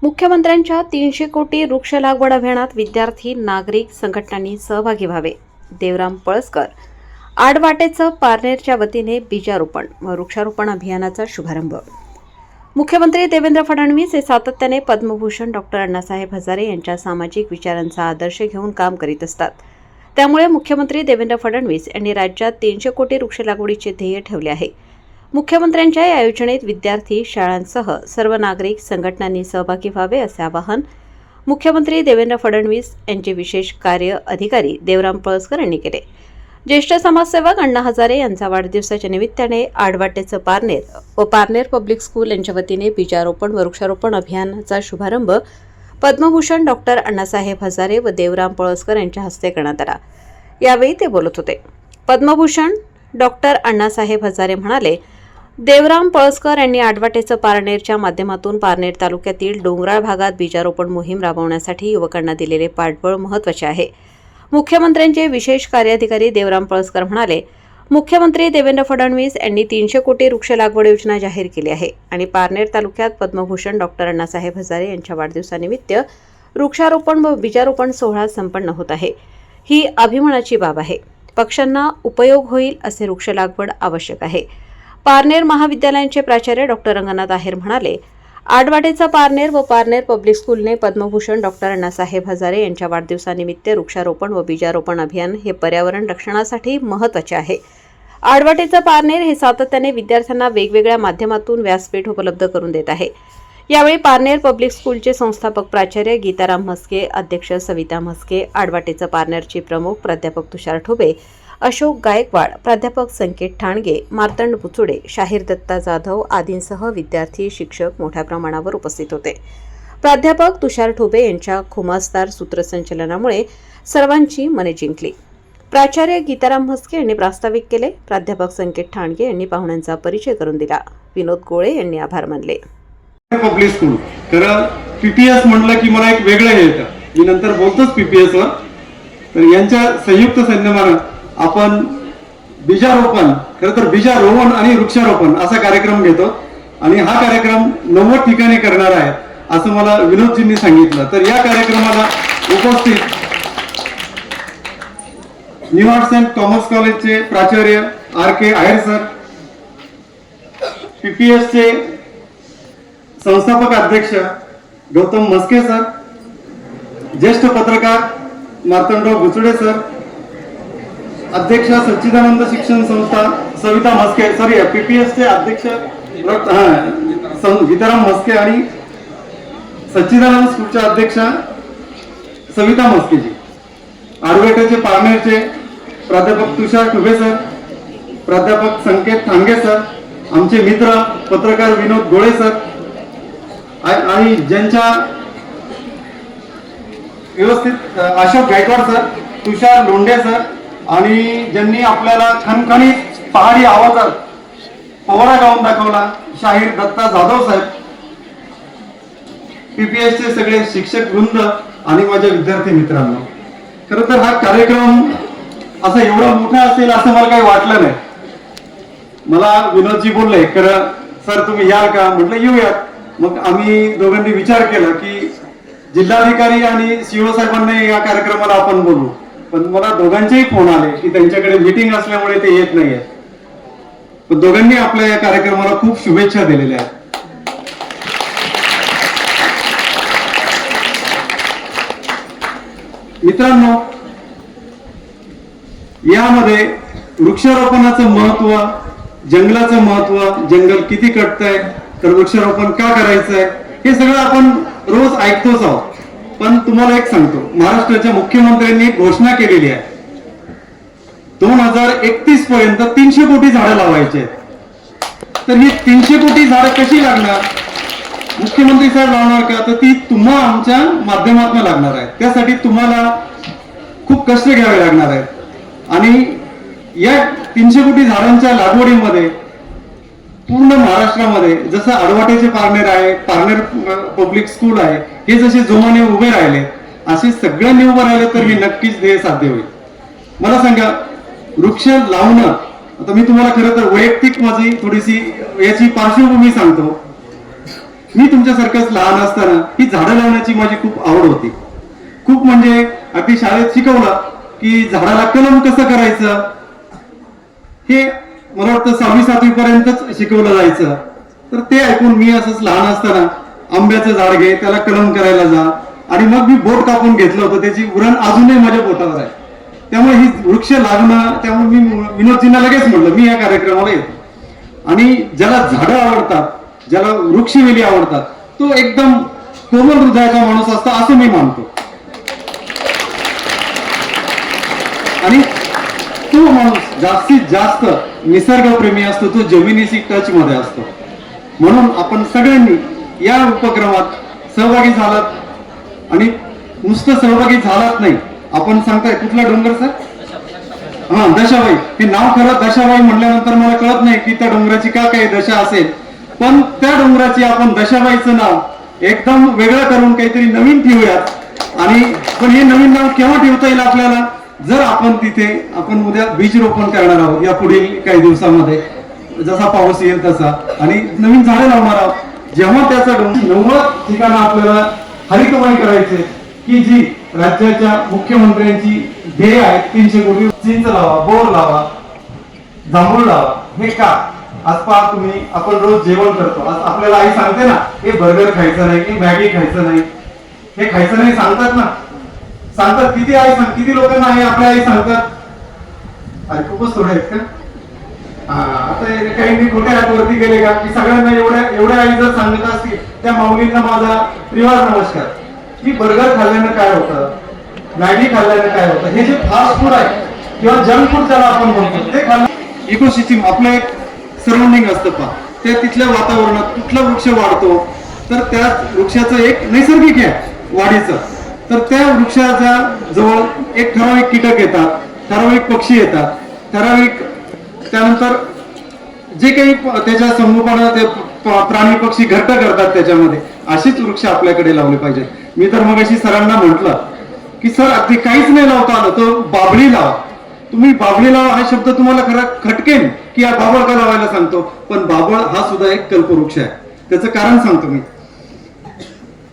मुख्यमंत्र्यांच्या 300 कोटी वृक्ष लागवड अभियानात विद्यार्थी, नागरिक संघटनांनी सहभागी व्हावे. देवराम पळसकर. आडवाटेचं पारनेरच्या वतीने बीजारोपण व वृक्षारोपण अभियानाचा शुभारंभ. मुख्यमंत्री देवेंद्र फडणवीस हे सातत्याने पद्मभूषण डॉक्टर अण्णासाहेब हजारे यांच्या सामाजिक विचारांचा आदर्श घेऊन काम करीत असतात. त्यामुळे मुख्यमंत्री देवेंद्र फडणवीस यांनी राज्यात 300 कोटी वृक्ष लागवडीचे ध्येय ठेवले आहे. मुख्यमंत्र्यांच्या या योजनेत विद्यार्थी, शाळांसह सर्व नागरिक संघटनांनी सहभागी व्हावे असे आवाहन मुख्यमंत्री देवेंद्र फडणवीस यांचे विशेष कार्य अधिकारी देवराम पळसकर यांनी केले. ज्येष्ठ समाजसेवक अण्णा हजारे यांचा वाढदिवसाच्या निमित्ताने आडवाटेचं पारनेर व पारनेर पब्लिक स्कूल यांच्या वतीने बीजारोपण व वृक्षारोपण अभियानाचा शुभारंभ पद्मभूषण डॉक्टर अण्णासाहेब हजारे व देवराम पळसकर यांच्या हस्ते करण्यात आला. यावेळी ते बोलत होते. पद्मभूषण डॉक्टर अण्णासाहेब हजारे म्हणाले, देवराम पळसकर यांनी आडवाटेचं पारनेरच्या माध्यमातून पारनेर तालुक्यातील डोंगराळ भागात बीजारोपण मोहीम राबवण्यासाठी युवकांना दिलेले पाठबळ महत्त्वाचे आहे. मुख्यमंत्र्यांचे विशेष कार्याधिकारी देवराम पळसकर म्हणाले, मुख्यमंत्री देवेंद्र फडणवीस यांनी 300 कोटी वृक्ष लागवड योजना जाहीर केली आहे आणि पारनेर तालुक्यात पद्मभूषण डॉक्टर अण्णासाहेब हजारे यांच्या वाढदिवसानिमित्त वृक्षारोपण व बीजारोपण सोहळा संपन्न होत आहे. ही अभिमानाची बाब आहे. पक्ष्यांना उपयोग होईल असे वृक्ष लागवड आवश्यक आहे. पारनेर महाविद्यालयाचे प्राचार्य डॉक्टर रंगनाथ आहेर म्हणाले, आडवाटेचा पारनेर व पारनेर पब्लिक स्कूलने पद्मभूषण डॉक्टर अण्णासाहेब हजारे यांच्या वाढदिवसानिमित्त वृक्षारोपण व बीजारोपण अभियान हे पर्यावरण रक्षणासाठी महत्त्वाचे आहे. आडवाटेचं पारनेर हे सातत्याने विद्यार्थ्यांना वेगवेगळ्या माध्यमातून व्यासपीठ उपलब्ध करून देत आहे. यावेळी पारनेर पब्लिक स्कूलचे संस्थापक प्राचार्य गीताराम म्हस्के, अध्यक्ष सविता म्हस्के, आडवाटेचं पारनेरचे प्रमुख प्राध्यापक तुषार ठुबे, अशोक गायकवाड, प्राध्यापक संकेत ठाणगे, मार्तंड बुचुडे, शाहीर दत्ता जाधव आदींसह विद्यार्थी, शिक्षक मोठ्या प्रमाणावर उपस्थित होते. प्राध्यापक तुषार ठुबे यांच्या खुमासदार सूत्रसंचलनामुळे सर्वांची मने जिंकली. प्राचार्य गीताराम म्हस्के यांनी प्रास्ताविक केले. प्राध्यापक संकेत ठाणगे यांनी पाहुण्यांचा परिचय करून दिला. विनोद गोळे यांनी आभार मानले. पब्लिक स्कूल खरं पीपीएस म्हटलं की मला एक वेगळं हे येतं. मी नंतर बोलतोच पीपीएस वर. तर यांच्या संयुक्त सन्मानानं आपण बीजारोपण, खरं तर बीजारोपण आणि वृक्षारोपण असा कार्यक्रम घेतो आणि हा कार्यक्रम 90 ठिकाणी करणार आहे असं मला विनोदजींनी सांगितलं. तर या कार्यक्रमाला उपस्थित न्यू आर्ट्स अँड कॉमर्स कॉलेजचे प्राचार्य RK आहेर सर, पीपीएसचे संस्थापक अध्यक्ष गौतम म्हस्के सर, ज्येष्ठ पत्रकार मार्तंडराव बुचुडे सर, अध्यक्ष सच्चिदानंद शिक्षण संस्था सविता म्हस्के, सॉरी पीपीएसचे अध्यक्ष गीताराम म्हस्के आणि सच्चिदानंद स्कूलच्या अध्यक्ष सविता म्हस्केजी, आडवाटेचे पारनेरचे प्राध्यापक तुषार ठुबे सर, प्राध्यापक संकेत ठाणगे सर, आमचे मित्र पत्रकार विनोद गोळे सर आणि ज्यांच्या व्यवस्थित अशोक गायकवाड सर, तुषार लोंढे सर आणि ज्यांनी आपल्याला खणखणीत पहाडी आवाजात पोवाडा गाऊन दाखवला शाहीर दत्ता जाधव साहेब, पीपीएसचे सगळे शिक्षक वृंद आणि माझ्या विद्यार्थी मित्रांनो. खरं तर हा कार्यक्रम असा एवढा मोठा असेल असं मला काही वाटलं नाही. मला विनोदजी बोलले, खरं सर तुम्ही याल का? म्हटलं येऊयात. मग आम्ही दोघांनी विचार केला की जिल्हाधिकारी आणि सीओ साहेबांना या कार्यक्रमाला आपण बोलू, पण मला दोघांचेही फोन आले की त्यांच्याकडे मीटिंग असल्यामुळे ते येत नाहीये. पण दोघांनी आपल्या या कार्यक्रमाला खूप शुभेच्छा दिलेल्या आहेत. मित्रांनो, यामध्ये वृक्षारोपणाचं महत्व, जंगलाचं महत्व, जंगल किती कटतंय, तर वृक्षारोपण का करायचंय हे सगळं आपण रोज ऐकतोच आहोत. पण तुम्हाला एक सांगतो, महाराष्ट्राच्या मुख्यमंत्र्यांनी घोषणा केलेली आहे 2031 पर्यंत 300 कोटी झाडं लावायचे. तर ही 300 कोटी झाडं कशी लागणार? मुख्यमंत्री साहेब लावणार का? तर ती तुम्हा आमच्या माध्यमातून लागणार आहे. त्यासाठी तुम्हाला खूप कष्ट घ्यावे लागणार आहेत आणि या 300 कोटी झाडांच्या लागवडीमध्ये पूर्ण महाराष्ट्रामध्ये जसं आडवाटेचे पारनेर आहे, पारनेर पब्लिक स्कूल आहे, हे जसे जोमाने उभे राहिले असे सगळ्यांनी उभे राहिले तर हे नक्कीच ध्येय साध्य होईल. मला सांगा, वृक्ष लावणं, आता मी तुम्हाला खरं तर वैयक्तिक माझी थोडीशी याची पार्श्वभूमी सांगतो. मी तुमच्यासारखंच लहान असताना ही झाडं लावण्याची माझी खूप आवड होती. खूप म्हणजे अगदी शाळेत शिकवलं की झाडाला कलम कसं करायचं हे मला वाटतं 6वी-7वी पर्यंतच शिकवलं जायचं. तर ते ऐकून मी असंच लहान असताना आंब्याचं झाड घे, त्याला कलम करायला जा, आणि मग मी बोट कापून घेतलं होतं. त्याची उरण अजूनही माझ्या बोटावर आहे. त्यामुळे ही वृक्ष लागणं, त्यामुळे मी विनोदजींना लगेच म्हटलं मी या कार्यक्रमाला येतो. आणि ज्याला झाडं आवडतात, ज्याला वृक्षवेली आवडतात, तो एकदम कोमल हृदयाचा माणूस असतो असं मी मानतो. आणि तो माणूस जास्तीत जास्त निसर्गप्रेमी असतो, तो जमिनीशी टच मध्ये असतो. म्हणून आपण सगळ्यांनी या उपक्रमात सहभागी झालात. आणि नुसतं सहभागी झालात नाही, आपण सांगताय कुठला डोंगर सर? हा, दशाबाई. हे नाव खरं दशाबाई म्हटल्यानंतर मला कळत नाही की त्या डोंगराची का काही दशा असेल, पण त्या डोंगराची आपण दशाबाईचं नाव एकदम वेगळं करून काहीतरी नवीन ठेवूयात. आणि पण हे नवीन नाव केव्हा ठेवता येईल आपल्याला? जर आपण तिथे आपण उद्या बीज रोपण करणार आहोत या पुढील काही दिवसामध्ये, जसा पाऊस येईल तसा, आणि नवीन झाडे लावणार आहोत. जेव्हा त्याचा 90 ठिकाणं आपल्याला हरितवाही करायचे, की जी राज्याच्या मुख्यमंत्र्यांची ध्येय आहे, 300 कोटी. चिंच लावा, बोर लावा, जांभूळ लावा. हे का? आज पहा तुम्ही, आपण रोज जेवण करतो. आज आपल्याला आई सांगते ना, हे बर्गर खायचं नाही, हे मॅगी खायचं नाही, हे खायचं नाही सांगतात ना, सांगतात. किती लोकांना हे आपल्या आई सांगतात? अरे खूपच थोडे आहेत का? आता काही मी खोटे हात वरती गेले का की सगळ्यांना एवढ्या आई जर सांगत असतील, त्या माऊलींना माझा त्रिवार नमस्कार, की बर्गर खाल्ल्यानं काय होतं, मॅगी खाल्ल्यानं काय होतं, हे जे फास्ट फूड आहे किंवा जंक फूड ज्याला आपण म्हणतो ते खाल्लं. इकोसिस्टीम आपलं एक सराउंडिंग असतं पहा, त्या तिथल्या वातावरणात कुठला वृक्ष वाढतो, तर त्या वृक्षाचं एक नैसर्गिक आहे वाढीचं. तर त्या वृक्षाच्या जवळ एक ठराविक कीटक येतात, ठराविक पक्षी येतात, ठराविक त्यानंतर जे काही त्याच्या संगोपनात ते प्राणी पक्षी घट्ट करतात त्याच्यामध्ये, अशीच वृक्ष आपल्याकडे लावले पाहिजेत. मी तर मग अशी सरांना म्हटलं की सर अगदी काहीच नाही लावता आलं तर बाभळी लावा. तुम्ही बाभळी लावा हा शब्द तुम्हाला खरं खटकेन की हा बाभळ का लावायला सांगतो, पण बाभळ हा सुद्धा एक कल्पवृक्ष आहे. त्याचं कारण सांगतो मी.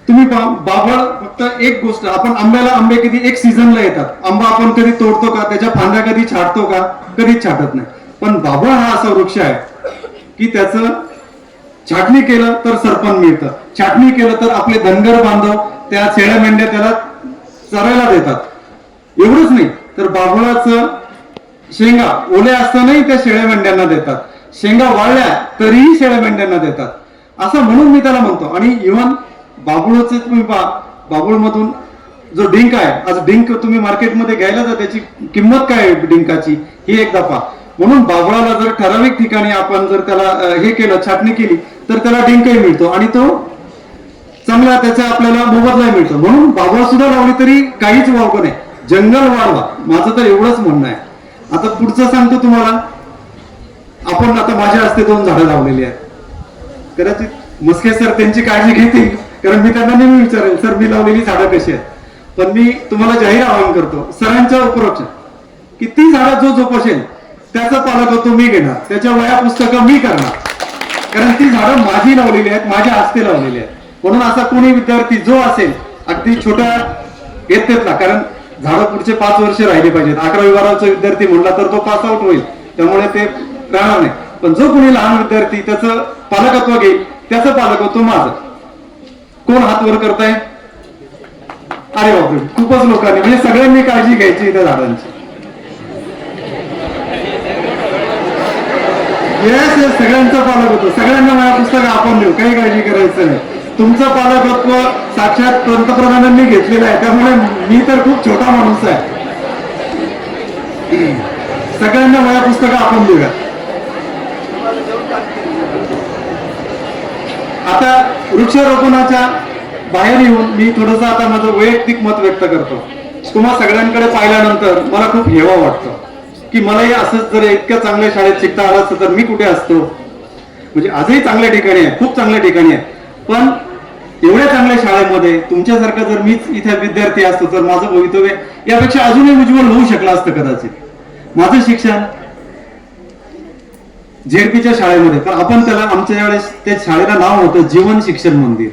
तुम्ही बाभळ फक्त एक गोष्ट, आपण आंबे कधी एक सीझनला येतात. आंबा आपण कधी तोडतो का? त्याच्या फांद्या कधी छाटतो का? कधीच छाटत नाही. पण बाभळ हा असा वृक्ष आहे की त्याचं छाटणी केलं तर सरपण मिळतं, छाटणी केलं तर आपले धनगर बांधव त्या शेळ्या मेंढ्या त्याला चरायला देतात. एवढंच नाही तर बाभळाचं शेंगा ओल्या असतानाही त्या शेळ्या मेंढ्यांना देतात, शेंगा वाळल्या तरीही शेळ्या मेंढ्यांना देतात. असं म्हणून मी त्याला म्हणतो. आणि इव्हन बाभूळचे तुम्ही पहा, बाभूळ मधून जो डिंक आहे, आज डिंक तुम्ही मार्केटमध्ये घ्यायला जा, त्याची किंमत काय आहे डिंकाची ही एकदा पहा. म्हणून बाभळाला जर ठराविक ठिकाणी आपण जर त्याला हे केलं, छाटणी केली, तर त्याला डिंकही मिळतो आणि तो चांगला त्याचा आपल्याला मोबदला मिळतो. म्हणून बाभळ सुद्धा लावली तरी काहीच वावगं नाही, जंगल वाढवा, माझं तर एवढंच म्हणणं आहे. आता पुढचं सांगतो तुम्हाला. आपण आता माझ्या हस्ते 2 झाडं लावलेली आहेत. कदाचित मस्के सर त्यांची काळजी घेतील, कारण मी त्यांना नेहमी विचारेल सर मी लावलेली झाडं कशी आहेत. पण मी तुम्हाला जाहीर आवाहन करतो सरांच्या उपरोक्ष की ती झाडं जो जोपासेल त्याचा पालकत्व मी घेणार, त्याच्या वया पुस्तकं मी करणार, कारण ती झाडं माझी लावलेली आहेत, माझ्या हस्ते लावलेली आहेत. म्हणून असा कोणी विद्यार्थी जो असेल अगदी छोट्या येतेतला, कारण झाडं पुढचे 5 वर्ष राहिले पाहिजेत. 11वी-12वीचा विद्यार्थी म्हणला तर तो पास आउट होईल, त्यामुळे ते राहणार नाही. पण जो कोणी लहान विद्यार्थी त्याचं पालकत्व घेईल, त्याचं पालकत्व माझं. कोण हात वर करताय? अरे बापरे, खूपच लोकांनी, म्हणजे सगळ्यांनी काळजी घ्यायची त्या झाडांची. सगळ्यांचं पालकत्व, सगळ्यांना माझ्या पुस्तक आपण देऊ, काही काळजी करायचं नाही. तुमचं पालकत्व साक्षात पंतप्रधानांनी घेतलेलं आहे, त्यामुळे मी तर खूप छोटा माणूस आहे. सगळ्यांना माझ्या पुस्तकं आपण देऊया. आता वृक्षारोपणाच्या बाहेर येऊन मी थोडस आता माझं वैयक्तिक मत व्यक्त करतो. तुम्हा सगळ्यांकडे पाहिल्यानंतर मला खूप हेवा वाटतो की मलाही असंच जर इतक्या चांगल्या शाळेत शिकता आलं असतं तर मी कुठे असतो. म्हणजे आजही चांगल्या ठिकाणी आहे, खूप चांगल्या ठिकाणी आहे, पण एवढ्या चांगल्या शाळेमध्ये तुमच्यासारखा जर मीच इथे विद्यार्थी असतो तर माझं भवितव्य यापेक्षा अजूनही उज्ज्वल होऊ शकलं असतं कदाचित. माझं शिक्षण झेडपीच्या शाळेमध्ये, पण आपण त्याला आमच्या वेळेस त्या शाळेला नाव होतं जीवन शिक्षण मंदिर.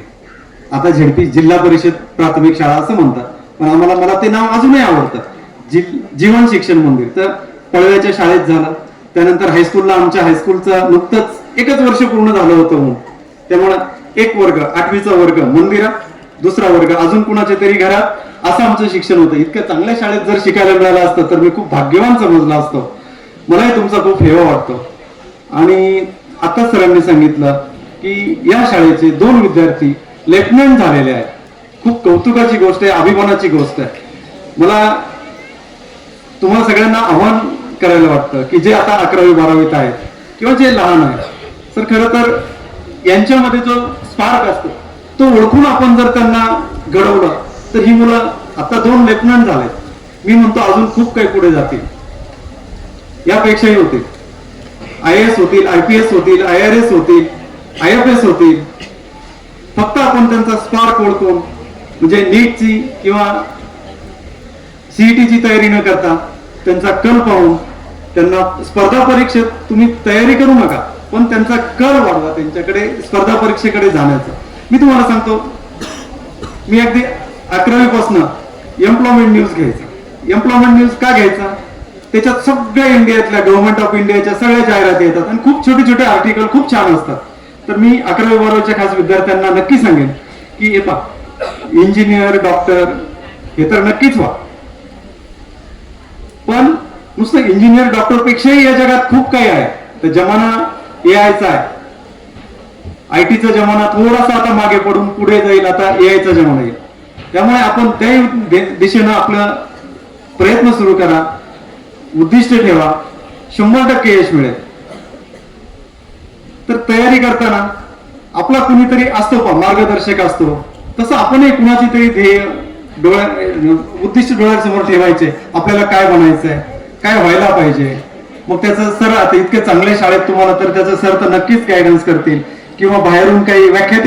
आता झेडपी जिल्हा परिषद प्राथमिक शाळा असं म्हणतात, पण मला ते नाव अजूनही आवडतं, जीवन शिक्षण मंदिर. तर पळव्याच्या शाळेत झालं, त्यानंतर हायस्कूलला आमच्या हायस्कूलचं नुकतंच 1च वर्ष पूर्ण झालं होतं म्हणून, त्यामुळं एक वर्ग 8वीचा वर्ग मंदिरात, दुसरा वर्ग अजून कुणाच्या तरी घरात, असं आमचं शिक्षण होतं. इतक्या चांगल्या शाळेत जर शिकायला मिळालं असतं तर मी खूप भाग्यवान समजला असतो. मलाही तुमचा खूप हेवा वाटतो. आणि आता सरांनी सांगितलं की या शाळेचे 2 विद्यार्थी लेफ्टनंट झालेले आहेत. खूप कौतुकाची गोष्ट आहे, अभिमानाची गोष्ट आहे. मला तुम्हाला सगळ्यांना आव्हान करायला वाटतं की जे आता 11वी 12वीत आहेत किंवा जे लहान आहेत, तर खरं तर यांच्यामध्ये जो स्पार्क असतो तो ओळखून आपण जर त्यांना घडवलं तर ही मुलं आता 2 लेफ्टनंट झालेत. मी म्हणतो अजून खूप काही पुढे जातील, यापेक्षाही होतील. IAS होतील, IPS होतील, IRS होतील, IFS होतील. फक्त आपण त्यांचा स्पार्क ओळखून, म्हणजे नीटची किंवा CETची तयारी न करता त्यांचा कल पाहून, त्यांना स्पर्धा परीक्षेत तुम्ही तयारी करू नका, पण त्यांचा कल वाढवा त्यांच्याकडे स्पर्धा परीक्षेकडे जाण्याचा. मी तुम्हाला सांगतो, मी अगदी 11वी पासून एम्प्लॉयमेंट न्यूज घ्यायचा. एम्प्लॉयमेंट न्यूज का घ्यायचा? त्याच्यात सगळ्या इंडियातल्या, गव्हर्नमेंट ऑफ इंडियाच्या सगळ्या जाहिराती येतात आणि खूप छोटे छोटे आर्टिकल खूप छान असतात. तर मी 11वी 12वीच्या खास विद्यार्थ्यांना नक्की सांगेन की हे पहा, इंजिनियर, डॉक्टर हे तर नक्कीच व्हा, पण नुसतं इंजिनियर डॉक्टर पेक्षाही या जगात खूप काही आहे. तर जमाना AIचा आहे. IT चा जमाना थोडासा आता मागे पडून पुढे जाईल, आता AIचा जमाना येईल. त्यामुळे आपण त्या दिशेनं आपला प्रयत्न सुरू करा, उद्दिष्ट ठेवा, 100% यश मिळेल. तर तयारी करताना आपला कुणीतरी असतो पहा, मार्गदर्शक असतो, तसं आपणही कुणाची तरी ध्येय उद्दिष्ट डोळ्यासमोर ठेवायचे. आपल्याला काय बनायचंय, काय व्हायला पाहिजे. मग त्याचं सर आता इतके चांगल्या शाळेत तुम्हाला तर त्याचं सर तर नक्कीच गायडन्स करतील, किंवा बाहेरून काही व्याख्याते